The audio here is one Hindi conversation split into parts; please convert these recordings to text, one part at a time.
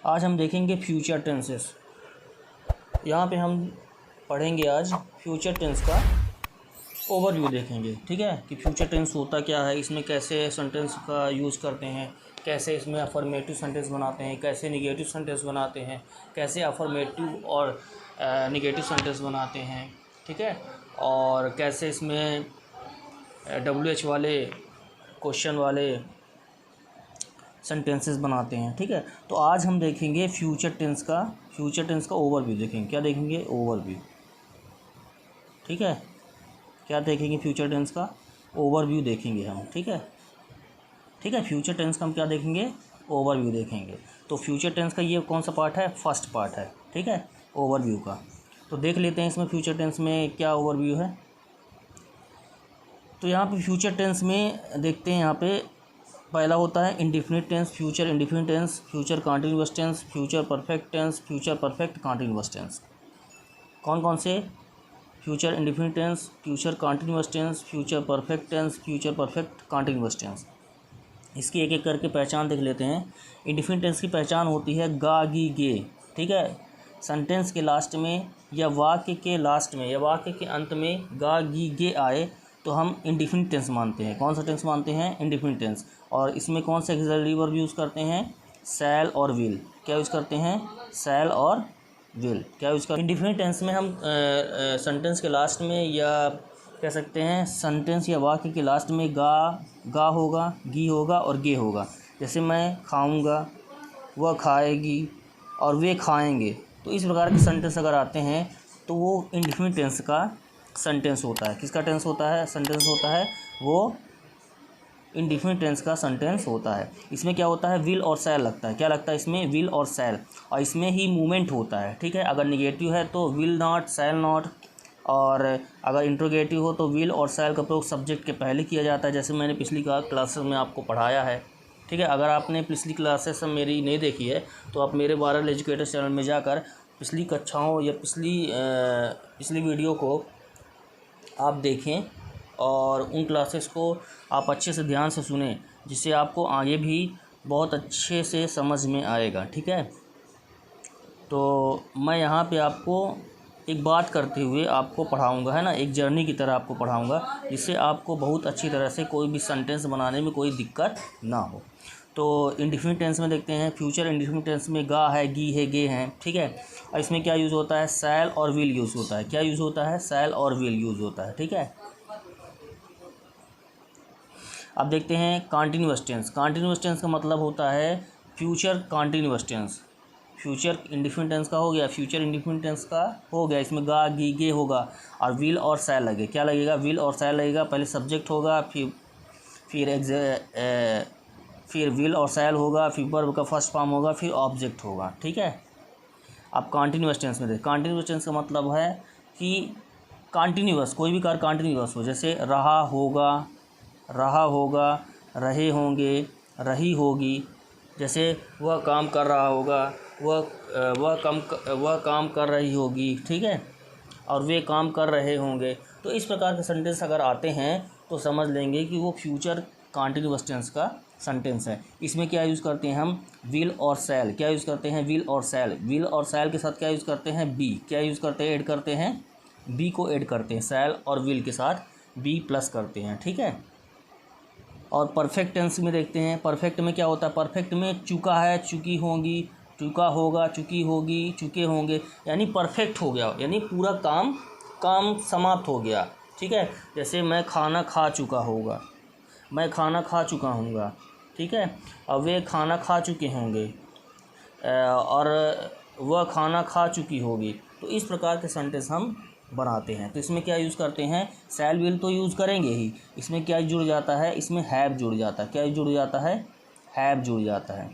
आज हम देखेंगे फ्यूचर टेंसेस। यहाँ पे हम पढ़ेंगे आज फ्यूचर टेंस का ओवरव्यू देखेंगे, ठीक है, कि फ्यूचर टेंस होता क्या है, इसमें कैसे सेंटेंस का यूज़ करते हैं, कैसे इसमें अफर्मेटिव सेंटेंस बनाते हैं, कैसे निगेटिव सेंटेंस बनाते हैं, कैसे अफर्मेटिव और निगेटिव सेंटेंस बनाते हैं, ठीक है, और कैसे इसमें WH वाले क्वेश्चन वाले सेंटेंसेस बनाते हैं, ठीक है। तो आज हम देखेंगे फ्यूचर टेंस का ओवरव्यू देखेंगे। क्या देखेंगे? ओवरव्यू, ठीक है। क्या देखेंगे? फ्यूचर टेंस का ओवरव्यू देखेंगे हम, ठीक है, ठीक है। फ्यूचर टेंस का हम क्या देखेंगे? ओवरव्यू देखेंगे। तो फ्यूचर टेंस का ये कौन सा पार्ट है? फर्स्ट पार्ट है, ठीक है, ओवरव्यू का। तो देख लेते हैं इसमें फ्यूचर टेंस में क्या ओवरव्यू है। तो यहाँ पे फ्यूचर टेंस में देखते हैं, यहाँ पे पहला होता है indefinite tense, future indefinite tense, future continuous tense, future perfect tense, future perfect continuous tense. कौन कौन से? Future indefinite tense, future continuous tense, future perfect tense, future perfect continuous tense. इसकी एक एक करके पहचान देख लेते हैं। इंडिफिनिट टेंस की पहचान होती है गा गी गे, ठीक है। सेंटेंस के लास्ट में या वाक्य के लास्ट में या वाक्य के अंत में गा गी गे आए तो हम इंडिफिनिट टेंस मानते हैं। कौन सा टेंस मानते हैं? Indefinite tense. और इसमें कौन से ऑक्सिलरी वर्ब यूज़ करते हैं? शैल और विल। क्या यूज़ करते हैं? शैल और विल। क्या यूज़ करते हैं? इंडिफिनिट टेंस में हम सेंटेंस के लास्ट में या कह सकते हैं सेंटेंस या वाक्य के लास्ट में गा होगा, गी होगा और गे होगा। जैसे मैं खाऊंगा, वह खाएगी और वे खाएंगे। तो इस प्रकार के सेंटेंस अगर आते हैं तो वो इंडिफिनिट टेंस का सेंटेंस होता है। किसका टेंस होता है? सेंटेंस होता है वो इंडिफिनिट टेंस का सेंटेंस होता है। इसमें क्या होता है? विल और शैल लगता है। क्या लगता है इसमें? विल और शैल, और इसमें ही मूवमेंट होता है, ठीक है। अगर निगेटिव है तो विल नॉट, शैल नॉट, और अगर इंट्रोगेटिव हो तो विल और शैल का प्रयोग सब्जेक्ट के पहले किया जाता है, जैसे मैंने पिछली क्लासेस में आपको पढ़ाया है, ठीक है। अगर आपने पिछली क्लासेस मेरी नहीं देखी है तो आप मेरे वायरल एजुकेटर्स चैनल में जाकर पिछली कक्षाओं या पिछली वीडियो को आप देखें और उन क्लासेस को आप अच्छे से ध्यान से सुनें, जिससे आपको आगे भी बहुत अच्छे से समझ में आएगा, ठीक है। तो मैं यहाँ पे आपको एक बात करते हुए आपको पढ़ाऊँगा, है ना, एक जर्नी की तरह आपको पढ़ाऊँगा, जिससे आपको बहुत अच्छी तरह से कोई भी सेंटेंस बनाने में कोई दिक्कत ना हो। तो इंडिफिनिट टेंस में देखते हैं, फ्यूचर इंडिफिनिट टेंस में गा है, गी है, गे हैं, ठीक है। और इसमें क्या यूज़ होता है? शैल और विल यूज़ होता है। क्या यूज़ होता है? शैल और विल यूज़ होता है, ठीक है। अब देखते हैं कॉन्टिन्यूअस टेंस। कॉन्टिन्यूअस टेंस का मतलब होता है future continuous tense. Future indefinite tense का हो गया, फ्यूचर इंडिफिनिट टेंस का हो गया। इसमें गा गी गे होगा और विल और शैल लगे। क्या लगेगा? विल और शैल लगेगा। पहले सब्जेक्ट होगा, फिर विल और शैल होगा, फिर वर्ब का फर्स्ट फॉर्म होगा, फिर ऑब्जेक्ट होगा, ठीक है। अब कॉन्टिन्यूअस टेंस में देखें। कॉन्टिन्यूअस टेंस का मतलब है कि कॉन्टिन्यूअस, कोई भी कार्य कॉन्टिन्यूअस हो, जैसे रहा होगा, रहे होंगे, रही होगी। जैसे वह काम कर रहा होगा, वह काम कर रही होगी, ठीक है, और वे काम कर रहे होंगे। तो इस प्रकार के सेंटेंस अगर आते हैं तो समझ लेंगे कि वो फ्यूचर कॉन्टिन्यूअस टेंस का सेंटेंस है। इसमें क्या यूज़ करते हैं हम? विल और शैल। क्या यूज़ करते हैं? विल और शैल। विल और शैल के साथ क्या यूज़ करते हैं? बी। क्या यूज़ करते हैं? ऐड करते हैं, बी को ऐड करते हैं। शैल और विल के साथ बी प्लस करते हैं, ठीक है। और परफेक्ट टेंस में देखते हैं। परफेक्ट में क्या होता है? परफेक्ट में चुका है, चुकी होंगी, चुका होगा, चुकी होगी, चुके होंगे, यानी परफेक्ट हो गया, यानी पूरा काम समाप्त हो गया, ठीक है। जैसे मैं खाना खा चुका होगा, मैं खाना खा चुका हूँगा, ठीक है, और वे खाना खा चुके होंगे, और वह खाना खा चुकी होगी। तो इस प्रकार के सेंटेंस हम बनाते हैं। तो इसमें क्या यूज़ करते हैं? शैल विल तो यूज़ करेंगे ही। इसमें क्या जुड़ जाता है? इसमें हैव जुड़ जाता है। क्या जुड़ जाता है? हैव जुड़ जाता है।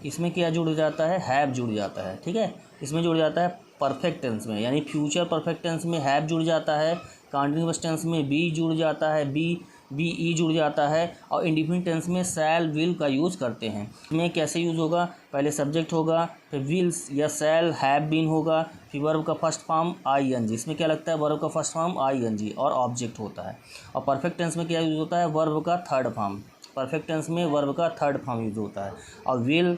इसमें क्या जुड़ जाता है? हैव जुड़ जाता है, ठीक है। इसमें जुड़ जाता है परफेक्ट टेंस में, यानी फ्यूचर परफेक्ट टेंस में हैव जुड़ जाता है। कॉन्टिन्यूअस टेंस में बी जुड़ जाता है, बी ई जुड़ जाता है। और इंडिफिनिट टेंस में शैल विल का यूज़ करते हैं। इसमें कैसे यूज़ होगा? पहले सब्जेक्ट होगा, फिर विल या शैल हैव बीन होगा, फिर वर्ब का फर्स्ट फॉर्म ING। इसमें क्या लगता है? वर्ब का फर्स्ट फॉर्म ING और ऑब्जेक्ट होता है। और परफेक्ट टेंस में क्या यूज़ होता है? वर्ब का थर्ड फॉर्म। परफेक्ट टेंस में वर्ब का थर्ड फॉर्म यूज़ होता है। और विल,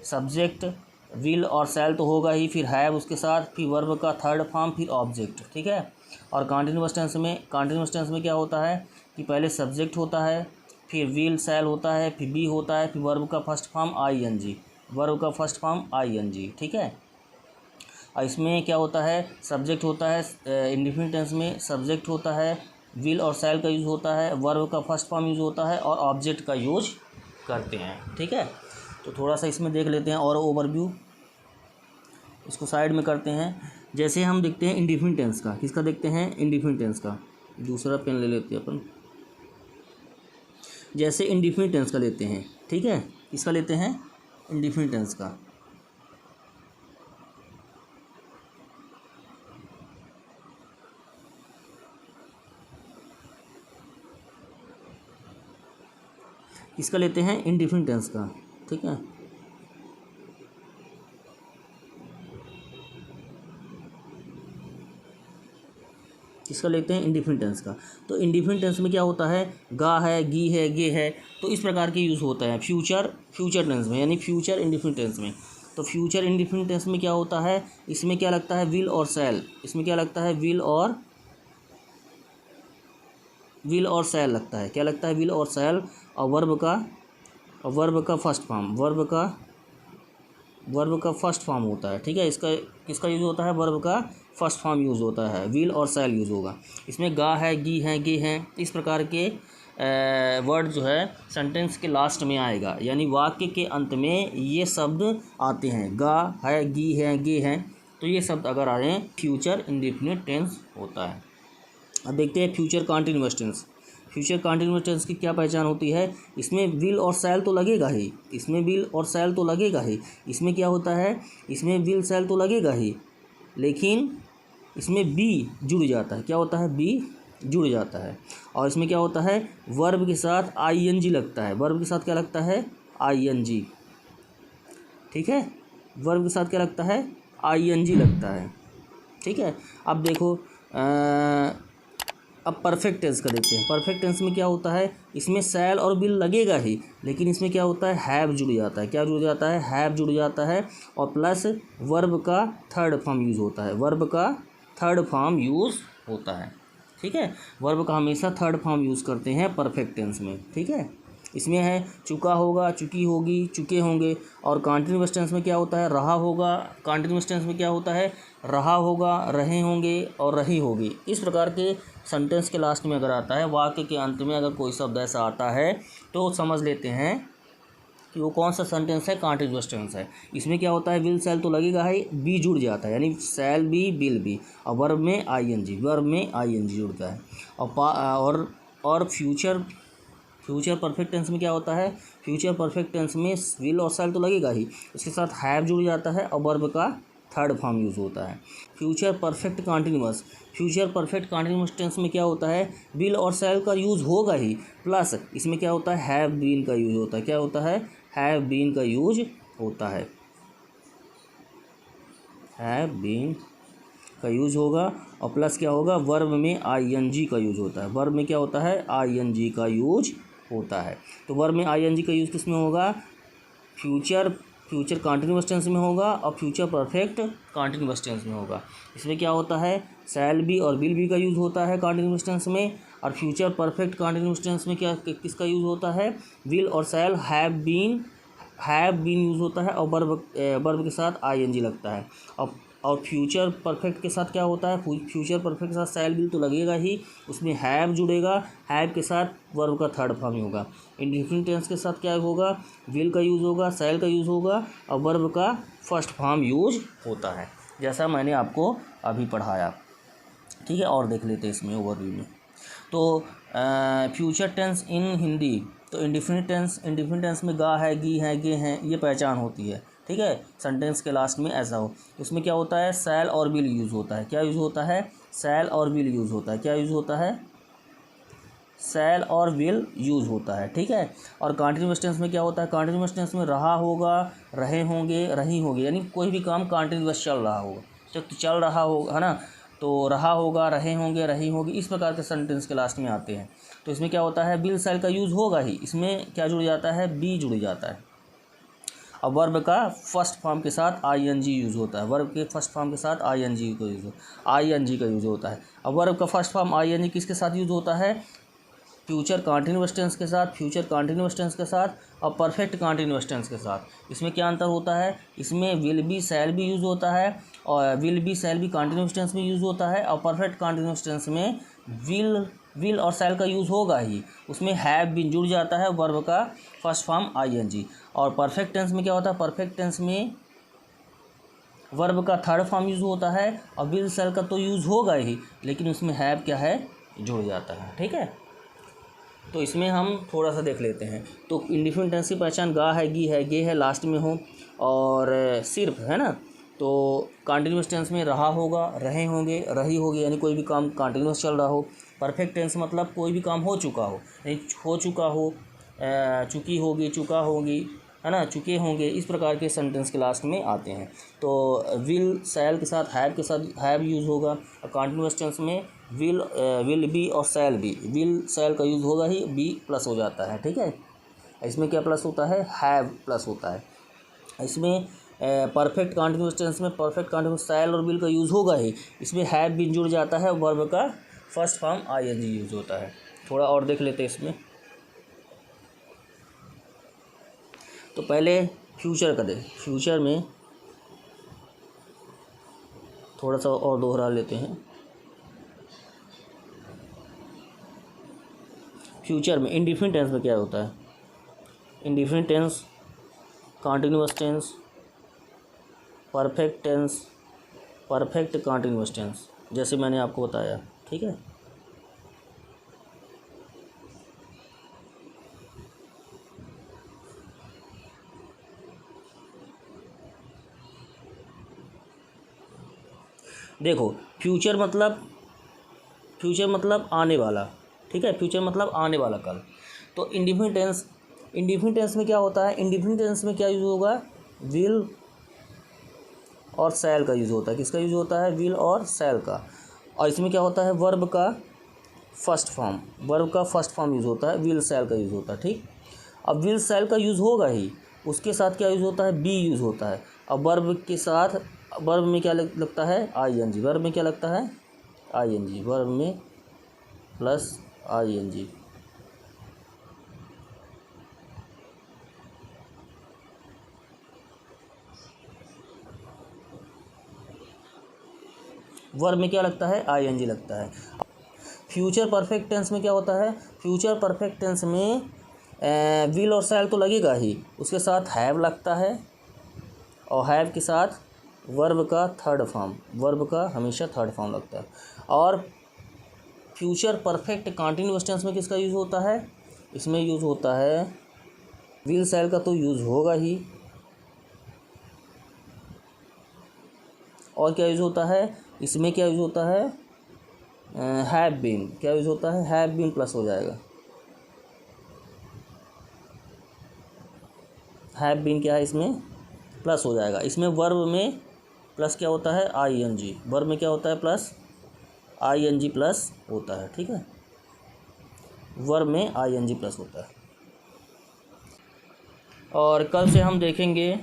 सब्जेक्ट, विल और शैल तो होगा ही, फिर हैव उसके साथ, फिर वर्ब का थर्ड फॉर्म, फिर ऑब्जेक्ट, ठीक है। और कंटीन्यूअस टेंस में क्या होता है कि पहले सब्जेक्ट होता है, फिर विल शैल होता है, फिर बी होता है, फिर वर्ब का फर्स्ट फॉर्म आईएनजी, वर्ब का फर्स्ट फॉर्म आईएनजी, ठीक है। और इसमें क्या होता है, सब्जेक्ट होता है, इंडेफिनिट टेंस में सब्जेक्ट होता है, विल और शैल का यूज़ होता है, वर्ब का फर्स्ट फॉर्म यूज़ होता है और ऑब्जेक्ट का यूज करते हैं, ठीक है। तो थोड़ा सा इसमें देख लेते हैं और ओवरव्यू, इसको साइड में करते हैं। जैसे हम देखते हैं इंडेफिनिट टेंस का, किसका देखते हैं, इंडेफिनिट टेंस का, दूसरा पेन ले लेते हैं अपन। जैसे इंडेफिनिट टेंस का लेते हैं, ठीक है, किसका लेते हैं, इंडेफिनिट टेंस का। इसका लेते हैं इंडेफिनिट टेंस का, ठीक है। इसका लेते हैं इंडेफिनिट टेंस का। तो इंडेफिनिट टेंस में क्या होता है, गा है, गी है, गे है, तो इस प्रकार के यूज़ होता है फ्यूचर टेंस में, यानी फ्यूचर इंडेफिनिट टेंस में। तो फ्यूचर इंडेफिनिट टेंस में क्या होता है, इसमें क्या लगता है, विल और शैल, इसमें क्या लगता है, विल और शैल लगता है, क्या लगता है, विल और शैल। और वर्ब का फर्स्ट फॉर्म, वर्ब का फर्स्ट फॉर्म होता है, ठीक है। इसका किसका यूज़ होता है, वर्ब का फर्स्ट फॉर्म यूज़ होता है, विल और शैल यूज़ होगा। इसमें गा है, गी है, गे हैं, इस प्रकार के वर्ड जो है सेंटेंस के लास्ट में आएगा, यानी वाक्य के अंत में ये शब्द आते हैं, गा है, गी है, गे हैं, तो ये शब्द अगर आ रहे हैं फ्यूचर इंडेफिनिट टेंस होता है। अब देखते हैं future continuous tense. Future continuous tense की क्या पहचान होती है, इसमें विल और शैल तो लगेगा ही, इसमें विल और शैल तो लगेगा ही। इसमें क्या होता है, इसमें विल शैल तो लगेगा ही, लेकिन इसमें बी जुड़ जाता है, क्या होता है, बी जुड़ जाता है। और इसमें क्या होता है, वर्ब के साथ आईएनजी लगता है, वर्ब के साथ क्या लगता है, आईएनजी, ठीक है, वर्ब के साथ क्या लगता है, आईएनजी लगता है, ठीक है। अब देखो अब परफेक्ट टेंस का देखते हैं। परफेक्ट टेंस में क्या होता है, इसमें शैल और विल लगेगा ही, लेकिन इसमें क्या होता है, हैव जुड़ जाता है, क्या जुड़ जाता है, हैव जुड़ जाता है, और प्लस वर्ब का थर्ड फॉर्म यूज़ होता है, वर्ब का थर्ड फॉर्म यूज़ होता है, ठीक है। वर्ब का हमेशा थर्ड फॉर्म यूज़ करते हैं परफेक्ट टेंस में, ठीक है। इसमें है चुका होगा, चुकी होगी, चुके होंगे। और कंटीन्यूअस टेंस में क्या होता है, रहा होगा, कंटीन्यूअस टेंस में क्या होता है, रहा होगा, रहे होंगे और रही होगी। इस प्रकार के सेंटेंस के लास्ट में अगर आता है, वाक्य के अंत में अगर कोई शब्द ऐसा आता है, तो समझ लेते हैं कि वो कौन सा सेंटेंस है, कंटीन्यूअस टेंस है। इसमें क्या होता है, विल शैल तो लगेगा ही, बी जुड़ जाता है, यानी शैल बी, विल बी, और वर्ब में आईएनजी, जुड़ता है। और फ्यूचर परफेक्ट टेंस में क्या होता है, फ्यूचर परफेक्ट टेंस में विल और शैल तो लगेगा ही, उसके साथ हैव जुड़ जाता है और वर्ब का थर्ड फॉर्म यूज़ होता है। फ्यूचर परफेक्ट कंटीन्यूअस टेंस में क्या होता है, विल और शैल का यूज़ होगा ही, प्लस इसमें क्या होता है, हैव बीन का यूज़ होता है, क्या होता है, हैव बीन का यूज होता है, हैव बीन का यूज होगा। और प्लस क्या होगा, वर्ब में आईएनजी का यूज होता है, वर्ब में क्या होता है, आईएनजी का यूज होता है। तो वर्ब में आईएनजी का यूज किस में होगा, फ्यूचर कंटीन्यूअस टेंस में होगा और फ्यूचर परफेक्ट कंटीन्यूअस टेंस में होगा। इसमें क्या होता है, शैल बी और विल बी का यूज़ होता है कंटीन्यूअस टेंस में, और फ्यूचर परफेक्ट कंटीन्यूअस टेंस में क्या किसका यूज़ होता है, विल और शैल, हैव बीन यूज़ होता है, और वर्ब के साथ आईएनजी लगता है। और फ्यूचर परफेक्ट के साथ क्या होता है, फ्यूचर परफेक्ट के साथ शैल विल तो लगेगा ही, उसमें हैव जुड़ेगा, हैव के साथ वर्ब का थर्ड फॉर्म होगा। इंडेफिनिट टेंस के साथ क्या होगा, विल का यूज़ होगा, शैल का यूज़ होगा, और वर्ब का फर्स्ट फॉर्म यूज होता है, जैसा मैंने आपको अभी पढ़ाया, ठीक है। और देख लेते हैं इसमें ओवरव्यू में। तो फ्यूचर टेंस इन हिंदी, तो इंडेफिनिट टेंस में गा है, गी है, गे हैं, ये पहचान होती है, ठीक है। सेंटेंस के लास्ट में ऐसा हो, उसमें क्या होता है, शैल और विल यूज़ होता है, क्या यूज़ होता है, शैल और विल यूज़ होता है, क्या यूज़ होता है, शैल और विल यूज़ होता है, ठीक है। और कंटीन्यूअस टेंस में क्या होता है, कंटीन्यूअस टेंस में रहा होगा, रहे होंगे, रही होगी, यानी कोई भी काम कंटीन्यूअस चल रहा होगा, तो चल रहा होगा, है ना, तो रहा होगा, रहे होंगे, रही होगी, इस प्रकार के सेंटेंस के लास्ट में आते हैं। तो इसमें क्या होता है, विल सेल का यूज़ होगा ही, इसमें क्या जुड़ जाता है, बी जुड़ जाता है। अब वर्ब का फर्स्ट फॉर्म के साथ आईएनजी यूज़ होता है, वर्ब के फर्स्ट फॉर्म के साथ आईएनजी का यूज़ होता है। अब वर्ब का फर्स्ट फॉर्म आईएनजी किसके साथ यूज़ होता है, फ्यूचर कंटीन्यूअस टेंस के साथ, फ्यूचर कंटीन्यूअस टेंस के साथ और परफेक्ट कंटीन्यूअस टेंस के साथ। इसमें क्या अंतर होता है, इसमें विल बी शैल भी यूज़ होता है और विल बी शैल भी कंटीन्यूअस टेंस में यूज़ होता है, और परफेक्ट कंटीन्यूअस टेंस में विल और शैल का यूज़ होगा ही, उसमें हैव बीन जुड़ जाता है वर्ब का फर्स्ट फॉर्म आईएनजी। और परफेक्ट टेंस में क्या होता है, परफेक्ट टेंस में वर्ब का थर्ड फॉर्म यूज़ होता है और विल शैल का तो यूज़ होगा ही, लेकिन उसमें हैव क्या है, जुड़ जाता है। ठीक है, तो इसमें हम थोड़ा सा देख लेते हैं। तो इंडिफिनिट टेंस की पहचान गा है, गी है, गे है, लास्ट में हो और सिर्फ, है ना। तो कंटिन्यूस टेंस में रहा होगा, रहे होंगे, रही होगी, यानी कोई भी काम कंटिन्यूस चल रहा हो। परफेक्ट टेंस मतलब कोई भी काम हो चुका हो, यानी हो चुका हो, चुकी होगी, चुका होगी, है ना, चुके होंगे, इस प्रकार के सेंटेंस के लास्ट में आते हैं। तो विल शैल के साथ हैव यूज़ होगा, और कंटिन्यूस टेंस में विल बी और शैल बी, विल शैल का यूज़ होगा ही, बी प्लस हो जाता है। ठीक है, इसमें क्या प्लस होता है, हैव प्लस होता है। इसमें परफेक्ट कंटिन्यूस टेंस में परफेक्ट कंटिन्यूस शैल और विल का यूज़ होगा ही, इसमें हैव बीन जुड़ जाता है, वर्ब का फर्स्ट फॉर्म आईएनजी यूज़ होता है। थोड़ा और देख लेते हैं इसमें। तो पहले फ्यूचर का दें, फ्यूचर में थोड़ा सा और दोहरा लेते हैं। फ्यूचर में इंडिफिनिट टेंस में क्या होता है, indefinite tense, continuous tense, perfect tense, perfect continuous tense, जैसे मैंने आपको बताया। ठीक है, देखो फ्यूचर मतलब आने वाला। ठीक है, फ्यूचर मतलब आने वाला कल। तो इंडिफिनिट टेंस में क्या होता है, इंडिफिनिट टेंस में क्या यूज़ होगा, विल और शैल का यूज़ होता है। किसका यूज़ होता है, विल और शैल का। और इसमें क्या होता है, वर्ब का फर्स्ट फॉर्म यूज़ होता है, विल शैल का यूज़ होता है। ठीक, अब विल शैल का यूज़ होगा ही, उसके साथ क्या यूज़ होता है, बी यूज़ होता है। अब वर्ब के साथ, वर्ब में क्या लगता है, आईएनजी, वर्ब में क्या लगता है, आईएनजी, वर्ब में प्लस आईएनजी। वर्ब में क्या लगता है, आईएनजी लगता है। फ्यूचर परफेक्ट टेंस में क्या होता है, फ्यूचर परफेक्ट टेंस में विल और शैल तो लगेगा ही, उसके साथ हैव लगता है, और हैव के साथ वर्ब का थर्ड फॉर्म, वर्ब का हमेशा थर्ड फॉर्म लगता है। और फ्यूचर परफेक्ट कंटिन्यूअस टेंस में किसका यूज़ होता है, इसमें यूज़ होता है विल शैल का तो यूज़ होगा ही, और क्या यूज़ होता है, इसमें क्या यूज़ होता है, हैव बीन, क्या यूज़ होता है, हैव बीन प्लस हो जाएगा। हैव बीन क्या है, इसमें प्लस हो जाएगा। इसमें वर्ब में प्लस क्या होता है, आईएनजी, वर्ब में क्या होता है, प्लस आईएनजी प्लस होता है। ठीक है, वर्ब में आईएनजी प्लस होता है। और कल से हम देखेंगे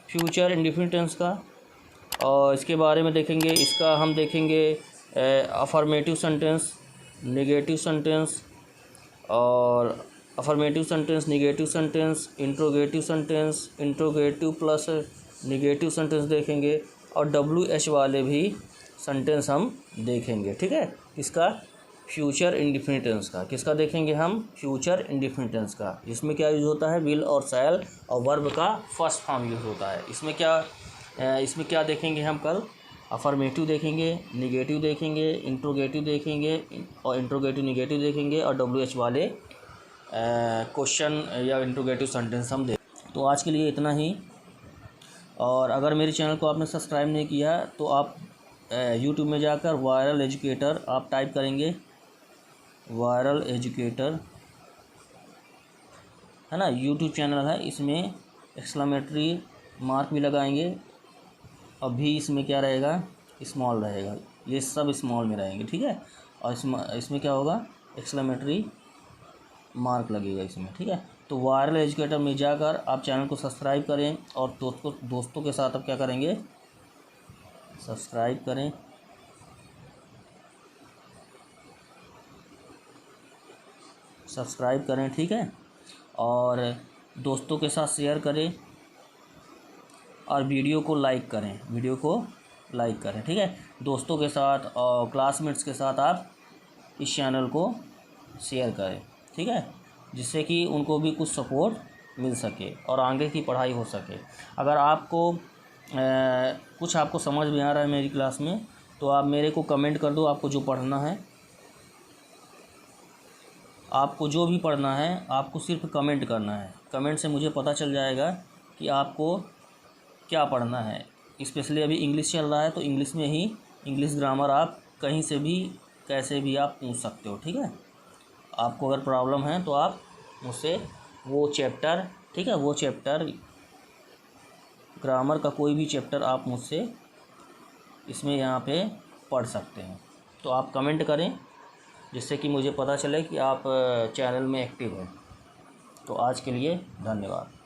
फ्यूचर इंडेफिनिट टेंस का, और इसके बारे में देखेंगे, इसका हम देखेंगे अफर्मेटिव सेंटेंस, नेगेटिव सेंटेंस, और affirmative sentence, negative sentence, interrogative sentence, interrogative plus negative sentence देखेंगे, और WH वाले भी सेंटेंस हम देखेंगे। ठीक है, इसका फ्यूचर इंडेफिनिट टेंस का, किसका देखेंगे हम, फ्यूचर इंडेफिनिट टेंस का। इसमें क्या यूज़ होता है, विल और शैल, और वर्ब का फर्स्ट फॉर्म यूज़ होता है। इसमें क्या देखेंगे हम कल, अफर्मेटिव देखेंगे, निगेटिव देखेंगे, इंट्रोगेटिव देखेंगे, और इंट्रोगेटिव निगेटिव देखेंगे, और WH वाले क्वेश्चन या इंट्रोगेटिव सेंटेंस हम देख। तो आज के लिए इतना ही, और अगर मेरे चैनल को आपने सब्सक्राइब नहीं किया तो आप यूट्यूब में जाकर वायरल एजुकेटर आप टाइप करेंगे, वायरल एजुकेटर, है ना, यूट्यूब चैनल है, इसमें एक्सक्लेमेटरी मार्क भी लगाएंगे, अभी इसमें क्या रहेगा, स्मॉल रहेगा, ये सब स्मॉल में रहेंगे। ठीक है, और इसमें क्या होगा, एक्सक्लेमेटरी मार्क लगेगा इसमें, ठीक है। तो वायरल एजुकेटर में जाकर आप चैनल को सब्सक्राइब करें और दोस्तों के साथ आप क्या करेंगे, सब्सक्राइब करें, सब्सक्राइब करें, ठीक है। और दोस्तों के साथ शेयर करें और वीडियो को लाइक करें, वीडियो को लाइक करें, ठीक है। दोस्तों के साथ और क्लासमेट्स के साथ आप इस चैनल को शेयर करें, ठीक है, जिससे कि उनको भी कुछ सपोर्ट मिल सके और आगे की पढ़ाई हो सके। अगर आपको कुछ आपको समझ में आ रहा है मेरी क्लास में, तो आप मेरे को कमेंट कर दो। आपको जो पढ़ना है, आपको जो भी पढ़ना है, आपको सिर्फ कमेंट करना है। कमेंट से मुझे पता चल जाएगा कि आपको क्या पढ़ना है। स्पेशली अभी इंग्लिश चल रहा है, तो इंग्लिश में ही इंग्लिश ग्रामर आप कहीं से भी कैसे भी आप पूछ सकते हो, ठीक है। आपको अगर प्रॉब्लम है तो आप मुझसे वो चैप्टर, ठीक है, वो चैप्टर ग्रामर का कोई भी चैप्टर आप मुझसे इसमें यहाँ पे पढ़ सकते हैं। तो आप कमेंट करें जिससे कि मुझे पता चले कि आप चैनल में एक्टिव हैं। तो आज के लिए धन्यवाद।